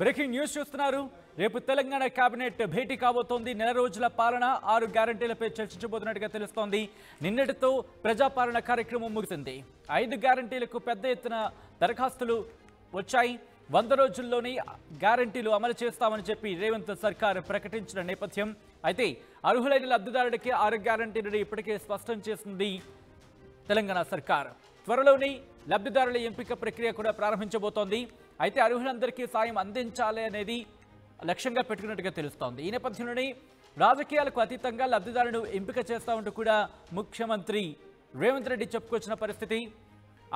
Breaking news చూస్తున్నారు. రేపు Telangana cabinet భేటీ కాబోతోంది. నెల రోజుల పాలన 6 గ్యారంటీలపై చర్చించబోతున్నట్టుగా తెలుస్తోంది. నిన్నటితో ప్రజాపాలన కార్యక్రమం ముగిసింది. 5 గ్యారంటీలకు పెద్ద ఎత్తున దరఖాస్తులు వచ్చాయి. 100 రోజుల్లోనే గ్యారంటీలు అమలు చేస్తామని చెప్పి రేవంత్ సర్కార్ ప్రకటించిన నేపథ్యం. అయితే అర్హులైన లబ్ధిదారుడికి 6 గ్యారంటీలను ఇప్పటికే స్పష్టం చేసింది తెలంగాణ సర్కార్. త్వరలోనే లబ్ధిదారుల ఎంపిక ప్రక్రియ కూడా ప్రారంభించబోతోంది. అయితే అర్హులందరికీ సాయం అందించాలి అనేది లక్ష్యంగా పెట్టుకున్నట్టుగా తెలుస్తోంది. ఈ నేపథ్యంలోనే రాజకీయాలకు అతీతంగా లబ్ధిదారులను ఎంపిక చేస్తామంటూ కూడా ముఖ్యమంత్రి రేవంత్ రెడ్డి చెప్పుకొచ్చిన పరిస్థితి.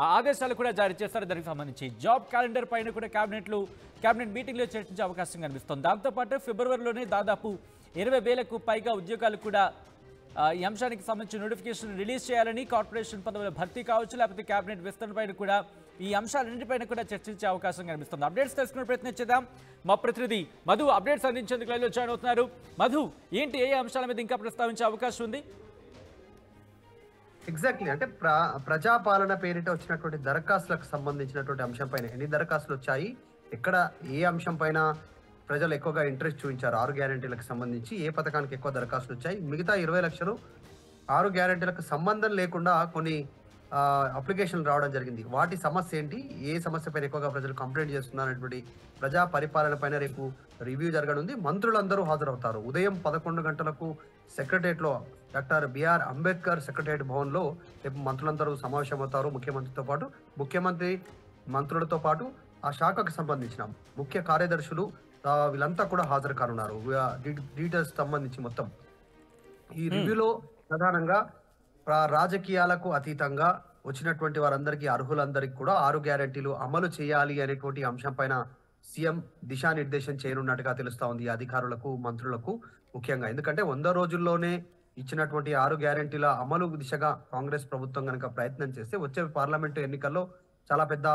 ఆ ఆదేశాలు కూడా జారీ చేస్తారు. దానికి సంబంధించి జాబ్ క్యాలెండర్ పైన కూడా కేబినెట్ మీటింగ్లో చర్చించే అవకాశం కనిపిస్తోంది. దాంతోపాటు ఫిబ్రవరిలోనే దాదాపు 20,000కు పైగా ఉద్యోగాలు కూడా ఈ అంశానికి సంబంధించి నోటిఫికేషన్ రిలీజ్ చేయాలని, కార్పొరేషన్ పదవుల భర్తీ కావచ్చు, లేకపోతే కేబినెట్ విస్తరణపైన కూడా ఈ అంశాలన్నింటిపైన కూడా చర్చించే అవకాశం కనిపిస్తుంది. అప్డేట్స్ తెలుసుకునే ప్రయత్నం చేద్దాం. మా ప్రతినిధి మధు అప్డేట్స్ అందించేందుకు లైవ్లో జాయిన్ అవుతున్నారు. మధు, ఏంటి ఏ అంశాల మీద ఇంకా ప్రస్తావించే అవకాశం ఉంది? ఎగ్జాక్ట్లీ, అంటే ప్రజాపాలన పేరిట వచ్చినటువంటి దరఖాస్తులకు సంబంధించినటువంటి అంశం పైన ఎన్ని దరఖాస్తులు వచ్చాయి, ఎక్కడ ఏ అంశం పైన ప్రజలు ఎక్కువగా ఇంట్రెస్ట్ చూపించారు, 6 గ్యారెంటీలకు సంబంధించి ఏ పథకానికి ఎక్కువ దరఖాస్తులు వచ్చాయి, మిగతా 20 లక్షలు 6 గ్యారెంటీలకు సంబంధం లేకుండా కొన్ని అప్లికేషన్లు రావడం జరిగింది. వాటి సమస్య ఏంటి, ఏ సమస్య పైన ఎక్కువగా ప్రజలు కంప్లైంట్ చేస్తున్నారనేటువంటి ప్రజా పరిపాలన పైన రేపు రివ్యూ జరగనుంది. మంత్రులందరూ హాజరవుతారు. ఉదయం 11 గంటలకు సెక్రటరియట్లో డాక్టర్ బిఆర్ అంబేద్కర్ సెక్రటరియట్ భవన్లో రేపు మంత్రులందరూ సమావేశమవుతారు. ముఖ్యమంత్రితో పాటు ముఖ్యమంత్రి మంత్రులతో పాటు ఆ శాఖకు సంబంధించిన ముఖ్య కార్యదర్శులు వీళ్ళంతా కూడా హాజరు కానున్నారు. డీటెయిల్స్ సంబంధించి మొత్తం ఈ రివ్యూలో ప్రధానంగా రాజకీయాలకు అతీతంగా వచ్చినటువంటి వారందరికీ, అర్హులందరికీ కూడా 6 గ్యారెంటీలు అమలు చేయాలి అనేటువంటి అంశం పైన సీఎం దిశానిర్దేశం చేయనున్నట్టుగా తెలుస్తా ఉంది అధికారులకు, మంత్రులకు ముఖ్యంగా. ఎందుకంటే 100 రోజుల్లోనే ఇచ్చినటువంటి 6 గ్యారెంటీల అమలు దిశగా కాంగ్రెస్ ప్రభుత్వం కనుక ప్రయత్నం చేస్తే వచ్చే పార్లమెంటు ఎన్నికల్లో చాలా పెద్ద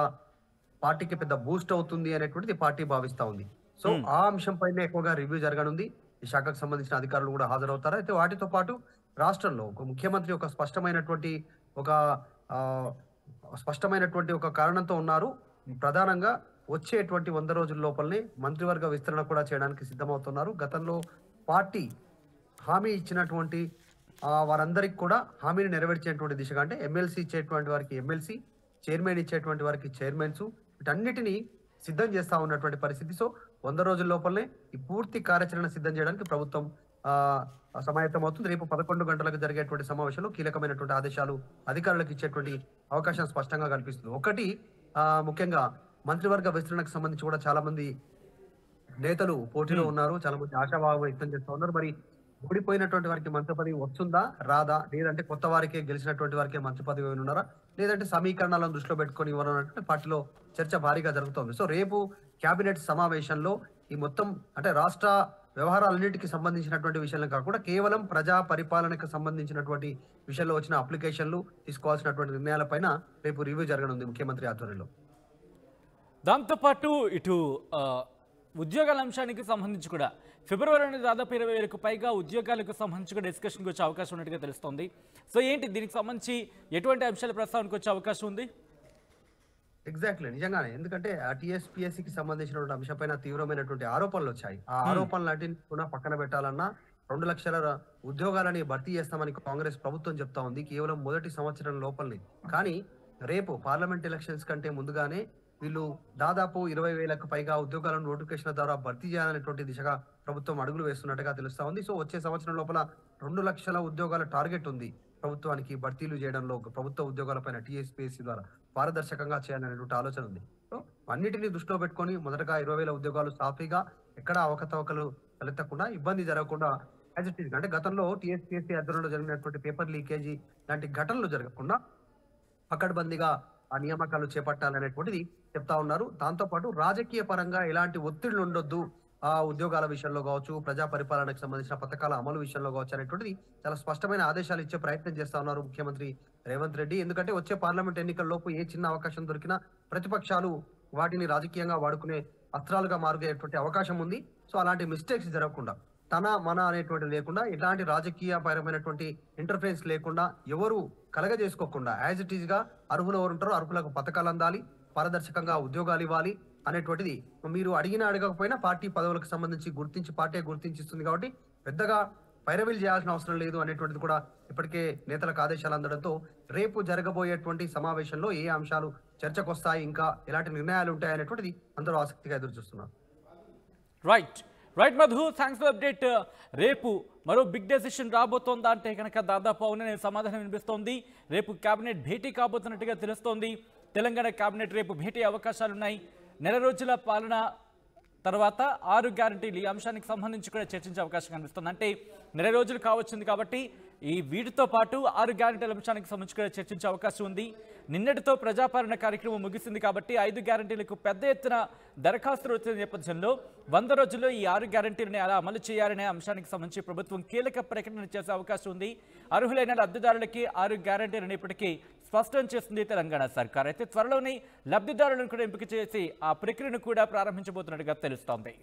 పార్టీకి పెద్ద బూస్ట్ అవుతుంది అనేటువంటిది పార్టీ భావిస్తా ఉంది. సో ఆ అంశం పైన ఎక్కువగా రివ్యూ జరగనుంది. ఈ శాఖకు సంబంధించిన అధికారులు కూడా హాజరవుతారు. అయితే వాటితో పాటు రాష్ట్రంలో ఒక ముఖ్యమంత్రి ఒక స్పష్టమైనటువంటి ఒక కారణంతో ఉన్నారు. ప్రధానంగా వచ్చేటువంటి 100 రోజుల లోపలనే మంత్రివర్గ విస్తరణ కూడా చేయడానికి సిద్ధమవుతున్నారు. గతంలో పార్టీ హామీ ఇచ్చినటువంటి వారందరికీ కూడా హామీని నెరవేర్చేటువంటి దిశగా, అంటే ఎమ్మెల్సీ ఇచ్చేటువంటి వారికి ఎమ్మెల్సీ, చైర్మన్ ఇచ్చేటువంటి వారికి చైర్మన్స్, వీటన్నిటినీ సిద్ధం చేస్తా ఉన్నటువంటి పరిస్థితి. సో 100 రోజుల లోపలనే ఈ పూర్తి కార్యాచరణ సిద్ధం చేయడానికి ప్రభుత్వం సమాయత్తం అవుతుంది. రేపు 11 గంటలకు జరిగేటువంటి సమావేశంలో కీలకమైనటువంటి ఆదేశాలు అధికారులకు ఇచ్చేటువంటి అవకాశం స్పష్టంగా కనిపిస్తుంది. ఒకటి, ముఖ్యంగా మంత్రివర్గ విస్తరణకు సంబంధించి కూడా చాలా మంది నేతలు పోటీలో ఉన్నారు. చాలా మంది ఆశాభావం వ్యక్తం చేస్తూ ఉన్నారు. మరి ఓడిపోయినటువంటి వారికి మంత్రి పదవి వస్తుందా రాదా, లేదంటే కొత్త వారికే, గెలిచినటువంటి వారికే మంత్రి పదవి ఉన్నారా, లేదంటే సమీకరణాలను దృష్టిలో పెట్టుకొని ఇవ్వాలన్నట్టు పార్టీలో చర్చ భారీగా జరుగుతోంది. సో రేపు కేబినెట్ సమావేశంలో ఈ మొత్తం, అంటే రాష్ట్ర వ్యవహారాలన్నింటికి సంబంధించినటువంటి విషయాలను కాకుండా కేవలం ప్రజా పరిపాలనకు సంబంధించినటువంటి విషయంలో వచ్చిన అప్లికేషన్లు, తీసుకోవాల్సినటువంటి నిర్ణయాలపైన రేపు రివ్యూ జరగనుంది ముఖ్యమంత్రి ఆధ్వర్యంలో. దాంతోపాటు ఇటు ఉద్యోగాల అంశానికి సంబంధించి కూడా ఫిబ్రవరిలో దాదాపు 20,000కు పైగా ఉద్యోగాలకు సంబంధించి కూడా డిస్కషన్కి వచ్చే అవకాశం ఉన్నట్టుగా తెలుస్తోంది. సో ఏంటి, దీనికి సంబంధించి ఎటువంటి అంశాల ప్రస్తావనకు వచ్చే అవకాశం ఉంది? ఎగ్జాక్ట్లీ, నిజంగానే. ఎందుకంటే ఆ టీఎస్పీఎస్సీకి సంబంధించినటువంటి అంశంపైన తీవ్రమైనటువంటి ఆరోపణలు వచ్చాయి. ఆ ఆరోపణలన్నింటినీ కూడా పక్కన పెట్టాలన్నా 2 లక్షల ఉద్యోగాలని భర్తీ చేస్తామని కాంగ్రెస్ ప్రభుత్వం చెప్తా ఉంది, కేవలం మొదటి సంవత్సరం లోపలనే. కానీ రేపు పార్లమెంట్ ఎలక్షన్స్ కంటే ముందుగానే వీళ్ళు దాదాపు 20,000కు పైగా ఉద్యోగాలను నోటిఫికేషన్ల ద్వారా భర్తీ చేయాలనేటువంటి దిశగా ప్రభుత్వం అడుగులు వేస్తున్నట్టుగా తెలుస్తా ఉంది. సో వచ్చే సంవత్సరం లోపల 2 లక్షల ఉద్యోగాల టార్గెట్ ఉంది ప్రభుత్వానికి భర్తీలు చేయడంలో. ప్రభుత్వ ఉద్యోగాలపైన టీఎస్పీఎస్సీ ద్వారా పారదర్శకంగా చేయాలనేటువంటి ఆలోచన ఉంది. సో అన్నిటినీ దృష్టిలో పెట్టుకొని మొదటగా 20,000 ఉద్యోగాలు సాఫీగా, ఎక్కడ అవకతవకలు తలెత్తకుండా, ఇబ్బంది జరగకుండా, యాజ్ ఇట్ ఈజ్, అంటే గతంలో టీఎస్పీఎస్సీ ఆధ్వర్యంలో జరిగినటువంటి పేపర్ లీకేజీ లాంటి ఘటనలు జరగకుండా పకడ్బందీగా ఆ నియామకాలు చేపట్టాలనేటువంటిది చెప్తా ఉన్నారు. దాంతోపాటు రాజకీయ పరంగా ఎలాంటి ఒత్తిళ్లు ఉండొద్దు, ఆ ఉద్యోగాల విషయంలో కావచ్చు, ప్రజా పరిపాలనకు సంబంధించిన పథకాల అమలు విషయంలో కావచ్చు అనేటువంటిది చాలా స్పష్టమైన ఆదేశాలు ఇచ్చే ప్రయత్నం చేస్తా ఉన్నారు ముఖ్యమంత్రి రేవంత్ రెడ్డి. ఎందుకంటే వచ్చే పార్లమెంట్ ఎన్నికల్లోపు ఏ చిన్న అవకాశం దొరికినా ప్రతిపక్షాలు వాటిని రాజకీయంగా వాడుకునే అస్త్రాలుగా మారుగేటువంటి అవకాశం ఉంది. సో అలాంటి మిస్టేక్స్ జరగకుండా, తన మన అనేటువంటి లేకుండా, ఎలాంటి రాజకీయ పరమైనటువంటి ఇంటర్ఫరెన్స్ లేకుండా, ఎవరు కలగజేసుకోకుండా యాజ్ ఇట్ ఈజ్ గా అర్హులు ఎవరు ఉంటారో అర్హులకు పథకాలు అందాలి, పారదర్శకంగా ఉద్యోగాలు ఇవ్వాలి, అనేటువంటిది మీరు అడిగినా అడగకపోయినా పార్టీ పదవులకు సంబంధించి పార్టీ గుర్తించిస్తుంది కాబట్టి పెద్దగా పైరవీలు చేయాల్సిన అవసరం లేదు అనేటువంటిది కూడా ఇప్పటికే నేతలకు ఆదేశాలు అందడంతో రేపు జరగబోయేటువంటి సమావేశంలో ఏ అంశాలు చర్చకు వస్తాయి, ఇంకా ఎలాంటి నిర్ణయాలు ఉంటాయి అనేటువంటిది అందరూ ఆసక్తిగా ఎదురు చూస్తున్నారు. Right Madhu, thanks for update. రేపు మరో బిగ్ డెసిషన్ రాబోతోందా అంటే కనుక దాదాపు అవుననే సమాధానం వినిపిస్తోంది. రేపు కేబినెట్ భేటీ కాబోతున్నట్టుగా తెలుస్తోంది. తెలంగాణ కేబినెట్ రేపు భేటీ అవకాశాలున్నాయి. నెల రోజుల పాలన తర్వాత 6 గ్యారంటీలు ఈ అంశానికి సంబంధించి కూడా చర్చించే అవకాశం కనిపిస్తుంది. అంటే నెల రోజులు కావచ్చింది కాబట్టి వీటితో పాటు 6 గ్యారంటీల అంశానికి సంబంధించి కూడా చర్చించే అవకాశం ఉంది. నిన్నటితో ప్రజాపాలన కార్యక్రమం ముగిసింది కాబట్టి 5 గ్యారంటీలకు పెద్ద ఎత్తున దరఖాస్తులు వచ్చిన నేపథ్యంలో 100 రోజుల్లో ఈ 6 గ్యారంటీలను ఎలా అమలు చేయాలనే అంశానికి సంబంధించి ప్రభుత్వం కీలక ప్రకటన చేసే అవకాశం ఉంది. అర్హులైన లబ్ధిదారులకి 6 గ్యారంటీలను ఇప్పటికీ స్పష్టం చేస్తుంది తెలంగాణ సర్కార్. అయితే త్వరలోనే లబ్ధిదారులను కూడా ఎంపిక చేసి ఆ ప్రక్రియను కూడా ప్రారంభించబోతున్నట్టుగా తెలుస్తోంది.